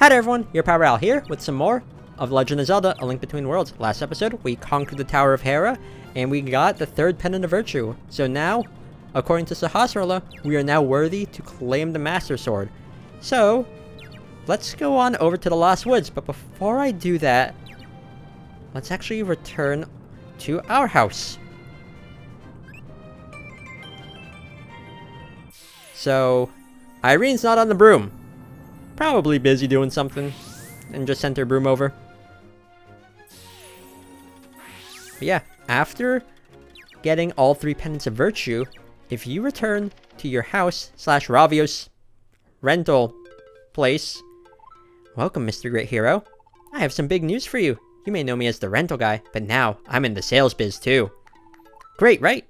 Hi there everyone, your Power Al here with some more of Legend of Zelda: A Link Between Worlds. Last episode, we conquered the Tower of Hera, and we got the third Pendant of Virtue. So now, according to Sahasrara, we are now worthy to claim the Master Sword. So, let's go on over to the Lost Woods, but before I do that, let's actually return to our house. So, Irene's not on the broom. Probably busy doing something, and just sent her broom over. But yeah, after getting all 3 Pendants of Virtue, if you return to your house / Ravio's rental place, welcome, Mr. Great Hero. I have some big news for you. You may know me as the rental guy, but now I'm in the sales biz too. Great, right?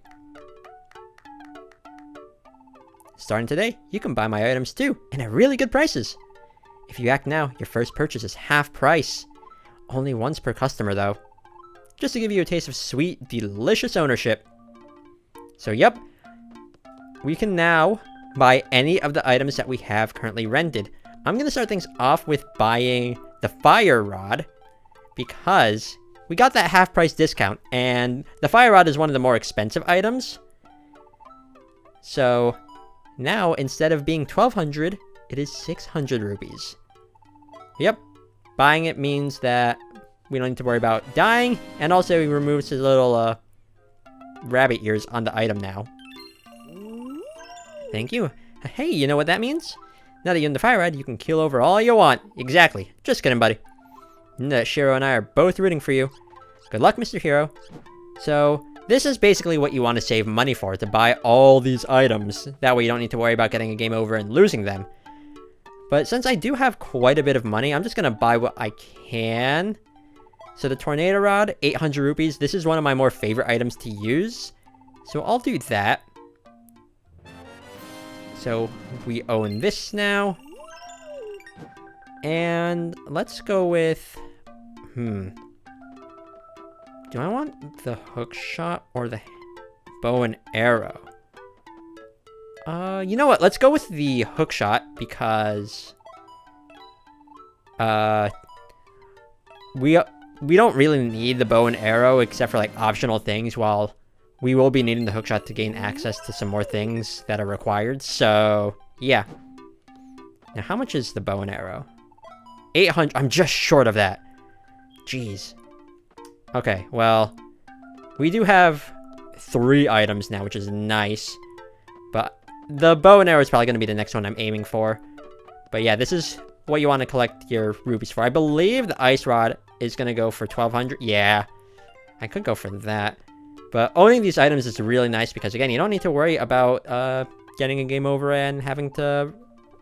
Starting today, you can buy my items too, and at really good prices. If you act now, your first purchase is half price. Only once per customer though. Just to give you a taste of sweet, delicious ownership. So yep, we can now buy any of the items that we have currently rented. I'm going to start things off with buying the Fire Rod, because we got that half price discount, and the Fire Rod is one of the more expensive items. So now, instead of being 1,200, it is 600 rupees. Yep, buying it means that we don't need to worry about dying, and also he removes his little rabbit ears on the item now. Thank you. Hey, you know what that means? Now that you're in the Fire Rod, you can kill over all you want. Exactly. Just kidding, buddy. Shiro and I are both rooting for you. Good luck, Mr. Hero. So, this is basically what you want to save money for, to buy all these items. That way you don't need to worry about getting a game over and losing them. But since I do have quite a bit of money, I'm just going to buy what I can. So the Tornado Rod, 800 rupees. This is one of my more favorite items to use. So I'll do that. So we own this now. And let's go with... Do I want the hook shot or the bow and arrow? You know what? Let's go with the hook shot, because we don't really need the bow and arrow except for like optional things, while we will be needing the hook shot to gain access to some more things that are required. So, yeah. Now, how much is the bow and arrow? 800. I'm just short of that. Jeez. Okay, well, we do have 3 items now, which is nice. But the bow and arrow is probably going to be the next one I'm aiming for. But yeah, this is what you want to collect your rupees for. I believe the ice rod is going to go for 1,200. Yeah, I could go for that. But owning these items is really nice because, again, you don't need to worry about getting a game over and having to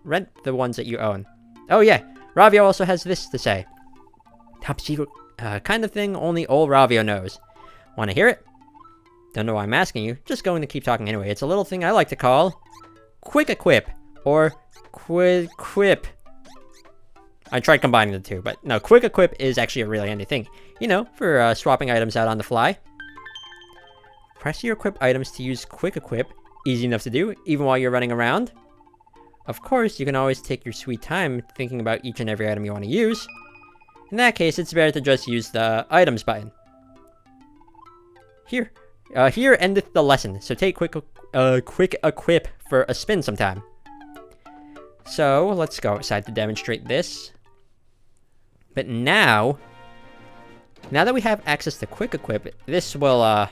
rent the ones that you own. Oh yeah, Ravio also has this to say. Top secret kind of thing only old Ravio knows. Want to hear it? Don't know why I'm asking you, just going to keep talking anyway. It's a little thing I like to call Quick Equip, or Quip. I tried combining the two, but no, Quick Equip is actually a really handy thing. You know, for swapping items out on the fly. Press your equip items to use Quick Equip. Easy enough to do, even while you're running around. Of course, you can always take your sweet time thinking about each and every item you want to use. In that case, it's better to just use the items button. Here endeth the lesson, so take Quick Equip for a spin sometime. So, let's go outside to demonstrate this. But now that we have access to Quick Equip, this will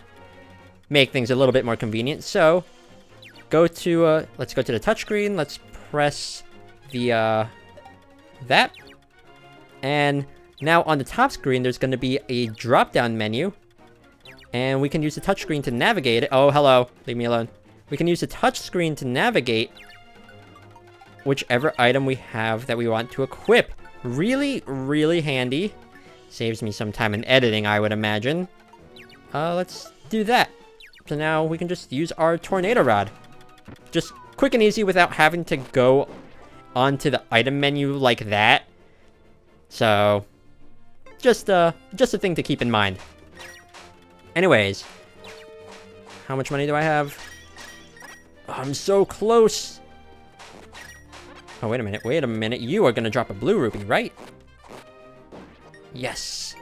make things a little bit more convenient. So, let's go to the touchscreen, let's press the, that. And now on the top screen, there's going to be a drop-down menu. And we can use the touchscreen to navigate it. Oh, hello. Leave me alone. We can use the touchscreen to navigate whichever item we have that we want to equip. Really, really handy. Saves me some time in editing, I would imagine. Let's do that. So now we can just use our Tornado Rod. Just quick and easy without having to go onto the item menu like that. So, just a thing to keep in mind. Anyways, how much money do I have? Oh, I'm so close. Oh, wait a minute. Wait a minute. You are gonna drop a blue rupee, right? Yes.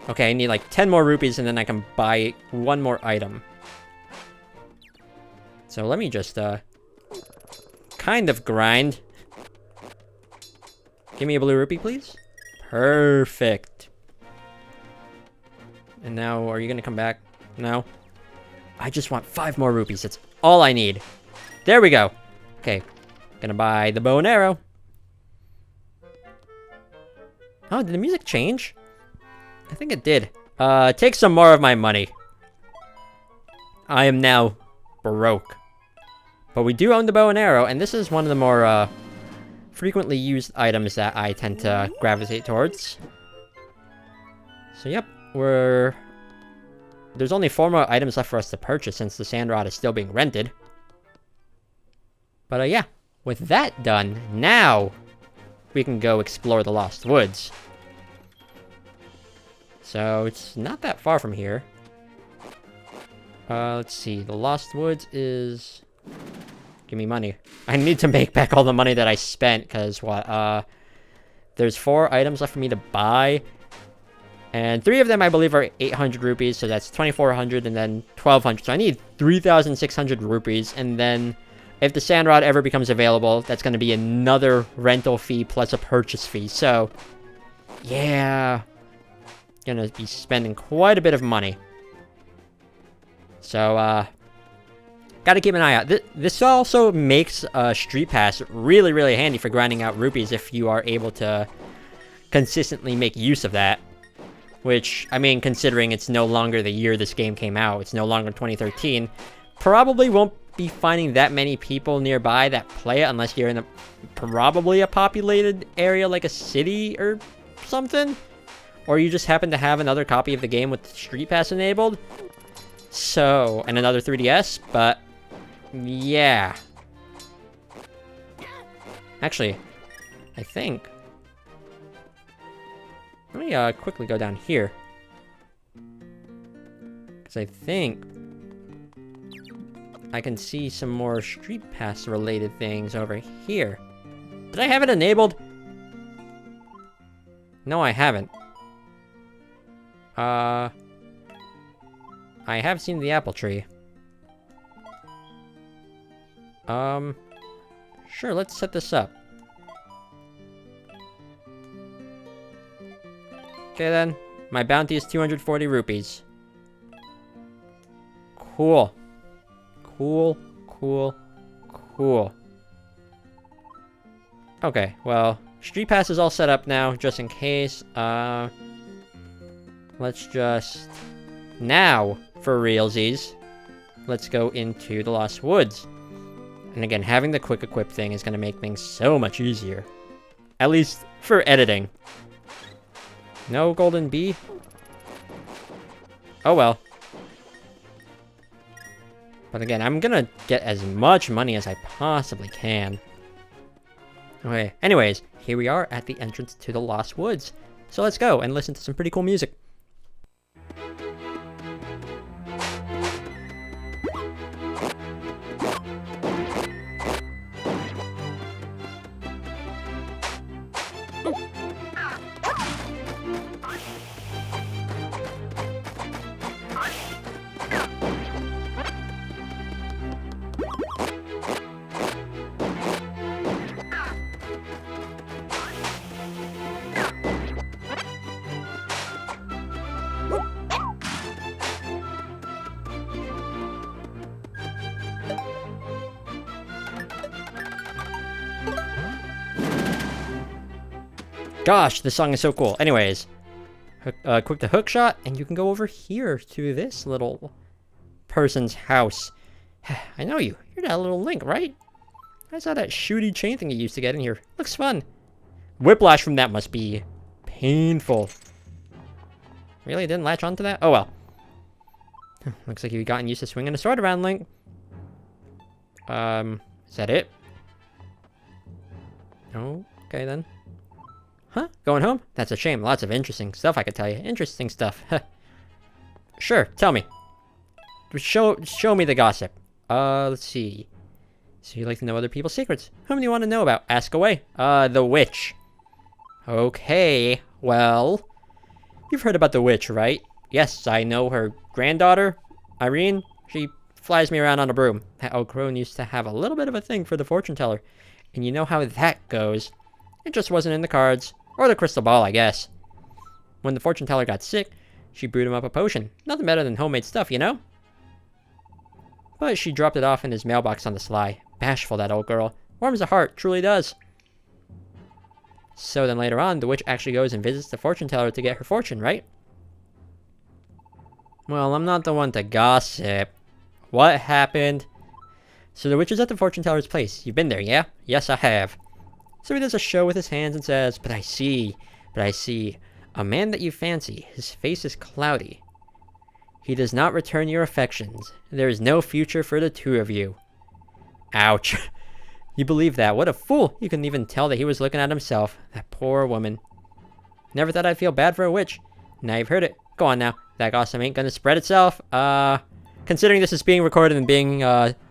Okay, I need like 10 more rupees and then I can buy one more item. So let me just, kind of grind. Give me a blue rupee, please. Perfect. And now, are you gonna come back? No. I just want 5 more rupees. That's all I need. There we go. Okay. Gonna buy the bow and arrow. Oh, did the music change? I think it did. Take some more of my money. I am now broke. But we do own the bow and arrow, and this is one of the more, frequently used items that I tend to gravitate towards. So, yep, there's only 4 more items left for us to purchase since the sand rod is still being rented. But, yeah, with that done, now we can go explore the Lost Woods. So, it's not that far from here. Let's see, the Lost Woods is... Give me money. I need to make back all the money that I spent, because there's 4 items left for me to buy. And 3 of them, I believe, are 800 rupees, so that's 2,400 and then 1,200. So I need 3,600 rupees, and then if the sand rod ever becomes available, that's going to be another rental fee plus a purchase fee. So, yeah, gonna be spending quite a bit of money. So, gotta keep an eye out. This also makes Street Pass really, really handy for grinding out rupees if you are able to consistently make use of that. Which, I mean, considering it's no longer the year this game came out, it's no longer 2013, probably won't be finding that many people nearby that play it unless you're in probably a populated area like a city or something. Or you just happen to have another copy of the game with Street Pass enabled. So, and another 3DS, but yeah. Actually, I think... Let me quickly go down here. Because I think I can see some more Street Pass related things over here. Did I have it enabled? No, I haven't. I have seen the apple tree. Sure, let's set this up. Okay then, my bounty is 240 rupees. Cool. Cool, cool, cool. Okay, well, Street Pass is all set up now, just in case. Let's just... Now, for realsies, let's go into the Lost Woods. And again, having the quick equip thing is going to make things so much easier. At least for editing. No golden bee? Oh well. But again, I'm gonna get as much money as I possibly can. Okay, anyways, here we are at the entrance to the Lost Woods. So let's go and listen to some pretty cool music. Gosh, this song is so cool. Anyways, quick to hook shot, and you can go over here to this little person's house. I know you. You're that little Link, right? I saw that shooty chain thing you used to get in here. Looks fun. Whiplash from that must be painful. Really didn't latch onto that? Oh well. Looks like you've gotten used to swinging a sword around, Link. Is that it? Oh, okay then. Huh? Going home? That's a shame. Lots of interesting stuff I could tell you. Interesting stuff. Sure, tell me. Show me the gossip. Let's see. So you like to know other people's secrets. Whom do you want to know about? Ask away. The witch. Okay, well, you've heard about the witch, right? Yes, I know her granddaughter, Irene. She flies me around on a broom. That old crone used to have a little bit of a thing for the fortune teller. And you know how that goes. It just wasn't in the cards. Or the crystal ball, I guess. When the fortune teller got sick, she brewed him up a potion. Nothing better than homemade stuff, you know? But she dropped it off in his mailbox on the sly. Bashful, that old girl. Warms the heart, truly does. So then later on, the witch actually goes and visits the fortune teller to get her fortune, right? Well, I'm not the one to gossip. What happened? So the witch is at the fortune teller's place. You've been there, yeah? Yes, I have. So he does a show with his hands and says, but I see. A man that you fancy, his face is cloudy. He does not return your affections. There is no future for the two of you. Ouch. You believe that? What a fool. You couldn't even tell that he was looking at himself. That poor woman. Never thought I'd feel bad for a witch. Now you've heard it. Go on now. That gossip ain't gonna spread itself. Considering this is being recorded and being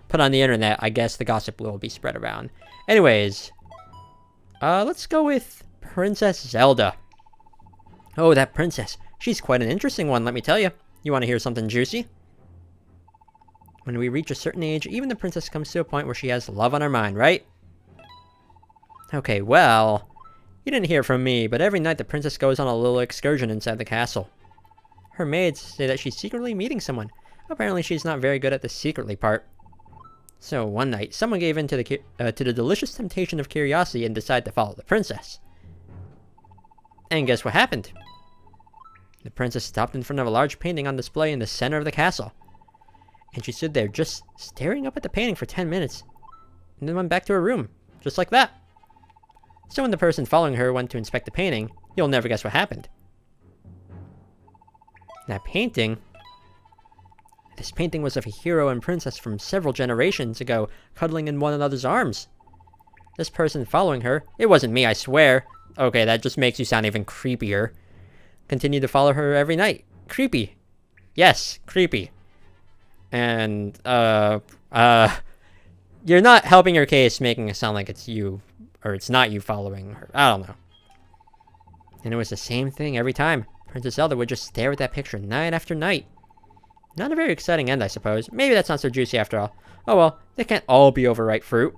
put on the internet, I guess the gossip will be spread around. Anyways, let's go with Princess Zelda. Oh, that princess. She's quite an interesting one, let me tell you. You want to hear something juicy? When we reach a certain age, even the princess comes to a point where she has love on her mind, right? Okay, well, you didn't hear from me, but every night the princess goes on a little excursion inside the castle. Her maids say that she's secretly meeting someone. Apparently she's not very good at the secretly part. So one night, someone gave in to the delicious temptation of curiosity and decided to follow the princess. And guess what happened? The princess stopped in front of a large painting on display in the center of the castle. And she stood there just staring up at the painting for 10 minutes. And then went back to her room, just like that. So when the person following her went to inspect the painting, you'll never guess what happened. That painting... This painting was of a hero and princess from several generations ago, cuddling in one another's arms. This person following her, it wasn't me, I swear. Okay, that just makes you sound even creepier. Continued to follow her every night. Creepy. Yes, creepy. And, you're not helping your case, making it sound like it's you, or it's not you following her. I don't know. And it was the same thing every time. Princess Zelda would just stare at that picture night after night. Not a very exciting end, I suppose. Maybe that's not so juicy after all. Oh well, they can't all be overripe fruit.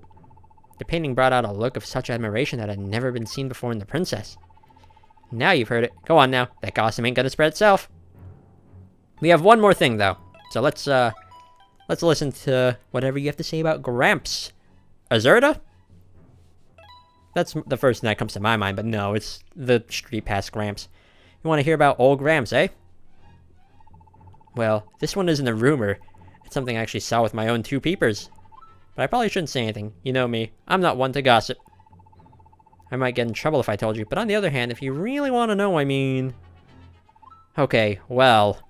The painting brought out a look of such admiration that had never been seen before in the princess. Now you've heard it. Go on now. That gossip ain't gonna spread itself. We have one more thing, though. So let's listen to whatever you have to say about Gramps. Azurda? That's the first thing that comes to my mind, but no, it's the street past Gramps. You want to hear about old Gramps, eh? Well, this one isn't a rumor. It's something I actually saw with my own two peepers. But I probably shouldn't say anything. You know me. I'm not one to gossip. I might get in trouble if I told you, but on the other hand, if you really want to know, I mean... Okay, well...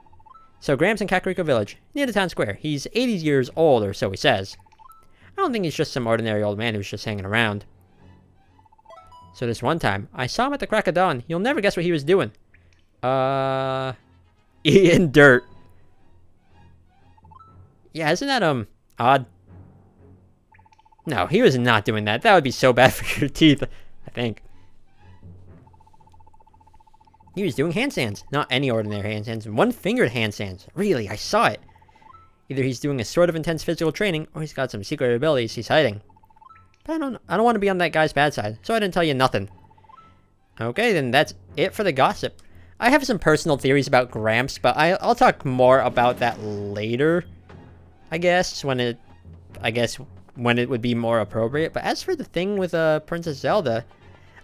So Gramps in Kakariko Village, near the town square. He's 80 years old, or so he says. I don't think he's just some ordinary old man who's just hanging around. So this one time, I saw him at the crack of dawn. You'll never guess what he was doing. Eating dirt. Yeah, isn't that, odd? No, he was not doing that. That would be so bad for your teeth, I think. He was doing handstands. Not any ordinary handstands. One-fingered handstands. Really, I saw it. Either he's doing a sort of intense physical training, or he's got some secret abilities he's hiding. But I don't want to be on that guy's bad side, so I didn't tell you nothing. Okay, then that's it for the gossip. I have some personal theories about Gramps, but I'll talk more about that later. I guess when it would be more appropriate. But as for the thing with Princess Zelda,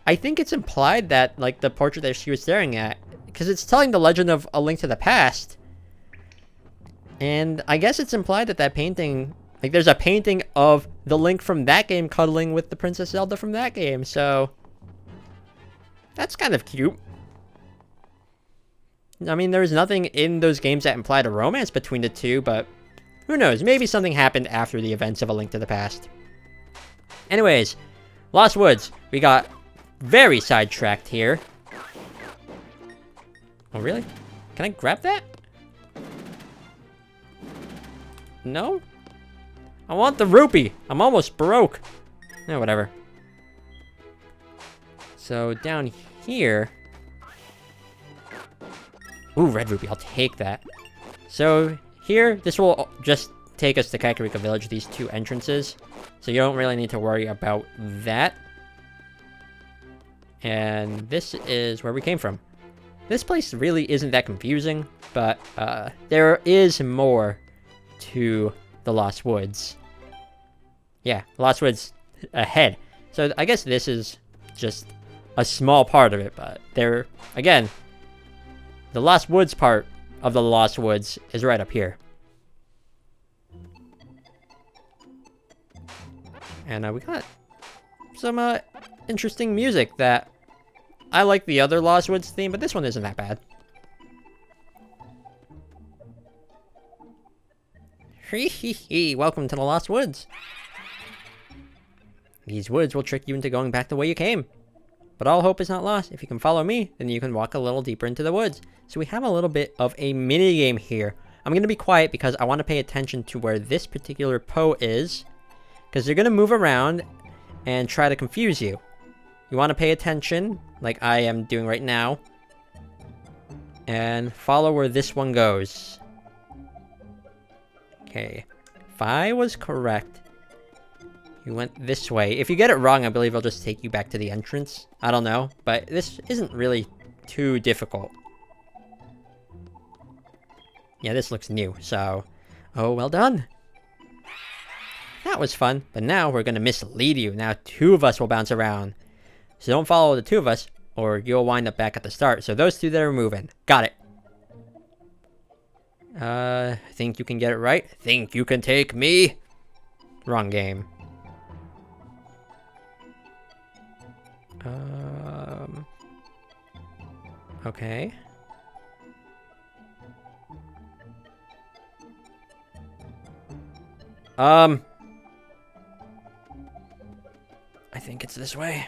I think it's implied that, like, the portrait that she was staring at, because it's telling the legend of A Link to the Past. And I guess it's implied that that painting, like, there's a painting of the Link from that game cuddling with the Princess Zelda from that game, so that's kind of cute. I mean, there's nothing in those games that implied a romance between the two, but who knows? Maybe something happened after the events of A Link to the Past. Anyways, Lost Woods. We got very sidetracked here. Oh, really? Can I grab that? No? I want the rupee. I'm almost broke. No, whatever. So down here. Ooh, red rupee. I'll take that. So here, this will just take us to Kakariko Village, these two entrances. So you don't really need to worry about that. And this is where we came from. This place really isn't that confusing, but there is more to the Lost Woods. Yeah, Lost Woods ahead. So I guess this is just a small part of it, but there, again, the Lost Woods part of the Lost Woods is right up here. And we got some interesting music that I like the other Lost Woods theme, but this one isn't that bad. Welcome to the Lost Woods. These woods will trick you into going back the way you came. But all hope is not lost. If you can follow me, then you can walk a little deeper into the woods. So we have a little bit of a mini game here. I'm going to be quiet because I want to pay attention to where this particular Poe is, because they're going to move around and try to confuse you. You want to pay attention, like I am doing right now, and follow where this one goes. Okay, if I was correct, you went this way. If you get it wrong, I believe I'll just take you back to the entrance. I don't know, but this isn't really too difficult. Yeah, this looks new, so... Oh, well done. That was fun, but now we're gonna mislead you. Now 2 of us will bounce around. So don't follow the 2 of us, or you'll wind up back at the start. So those 2 that are moving. Got it. Think you can get it right? Think you can take me? Wrong game. Okay. I think it's this way.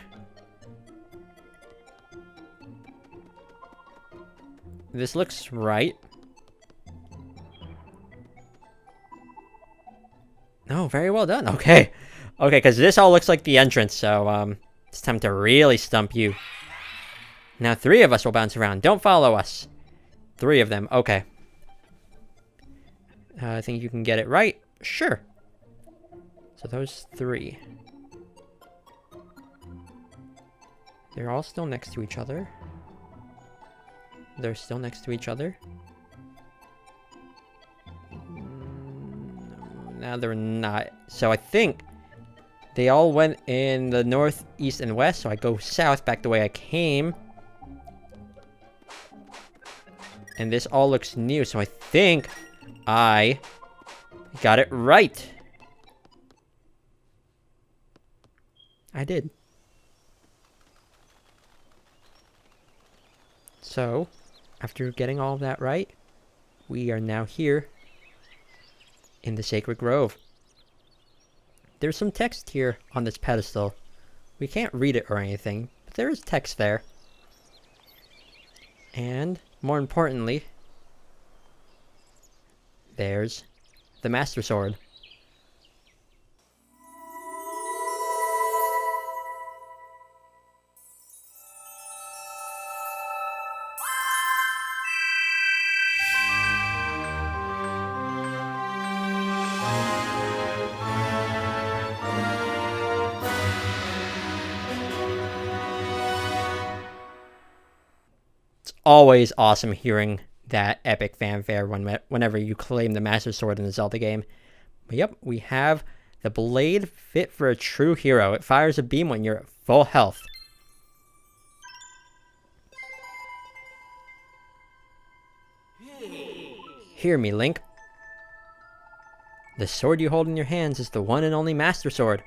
This looks right. No, very well done. Okay. Okay, because this all looks like the entrance, so, it's time to really stump you. Now 3 of us will bounce around. Don't follow us. 3 of them. Okay. I think you can get it right. Sure. So those 3. They're all still next to each other. They're still next to each other. Now they're not. So I think they all went in the north, east, and west. So I go south back the way I came. And this all looks new. So I think I got it right. I did. So, after getting all of that right, we are now here in the Sacred Grove. There's some text here on this pedestal. We can't read it or anything, but there is text there. And, more importantly, there's the Master Sword. Always awesome hearing that epic fanfare whenever you claim the Master Sword in a Zelda game. But yep, we have the blade fit for a true hero. It fires a beam when you're at full health. Hear me, Link. The sword you hold in your hands is the one and only Master Sword.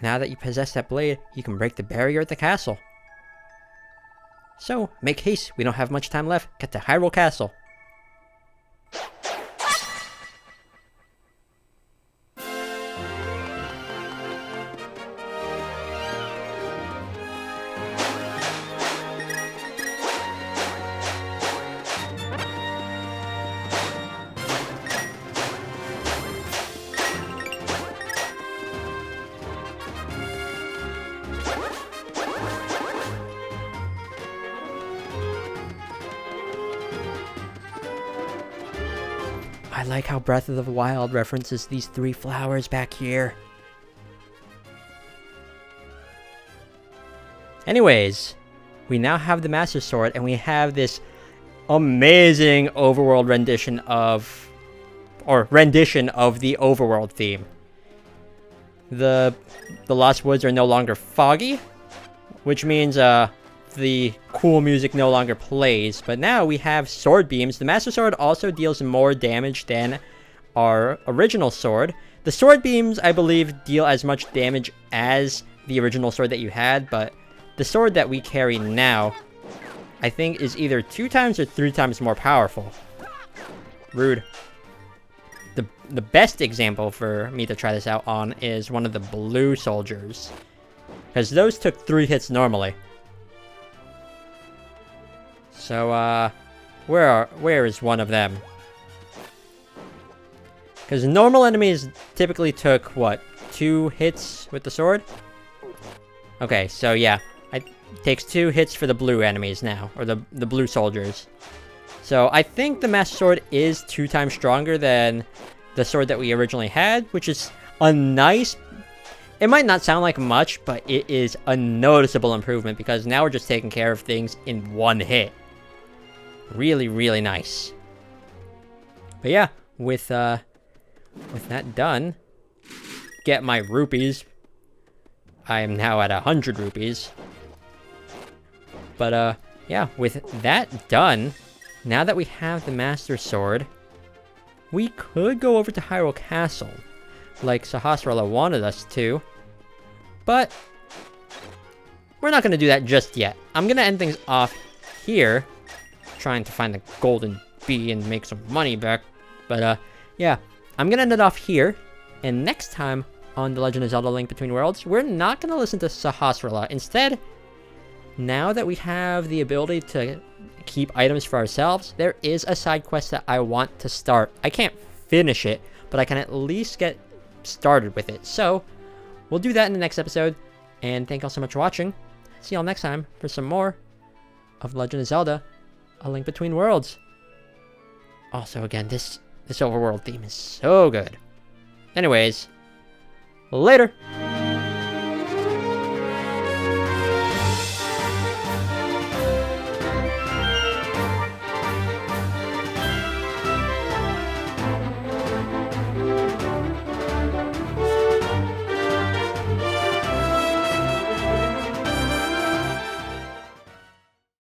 Now that you possess that blade, you can break the barrier at the castle. So, make haste, we don't have much time left. Get to Hyrule Castle. I like how Breath of the Wild references these 3 flowers back here. Anyways, we now have the Master Sword, and we have this amazing overworld rendition of the overworld theme. The Lost Woods are no longer foggy, which means the cool music no longer plays, but now we have sword beams. The Master Sword also deals more damage than our original sword. The sword beams, I believe, deal as much damage as the original sword that you had, but the sword that we carry now, I think, is either 2 times or 3 times more powerful. Rude. The best example for me to try this out on is one of the blue soldiers, because those took 3 hits normally. So, where is one of them? Because normal enemies typically took, what, 2 hits with the sword? Okay, so yeah, it takes 2 hits for the blue enemies now, or the blue soldiers. So I think the Master Sword is 2 times stronger than the sword that we originally had, which is a nice... It might not sound like much, but it is a noticeable improvement, because now we're just taking care of things in 1 hit. Really, really nice. But yeah, with that done, get my rupees. I am now at 100 rupees. But yeah, with that done, now that we have the Master Sword, we could go over to Hyrule Castle, like Sahasrara wanted us to, but we're not going to do that just yet. I'm going to end things off here, trying to find the golden bee and make some money back. But yeah, I'm going to end it off here, and next time on The Legend of Zelda: Link Between Worlds, we're not going to listen to Sahasrara. Instead, now that we have the ability to keep items for ourselves, there is a side quest that I want to start. I can't finish it, but I can at least get started with it. So, we'll do that in the next episode, and thank y'all so much for watching. See y'all next time for some more of Legend of Zelda: A Link Between Worlds. Also, again, this overworld theme is so good. Anyways, later!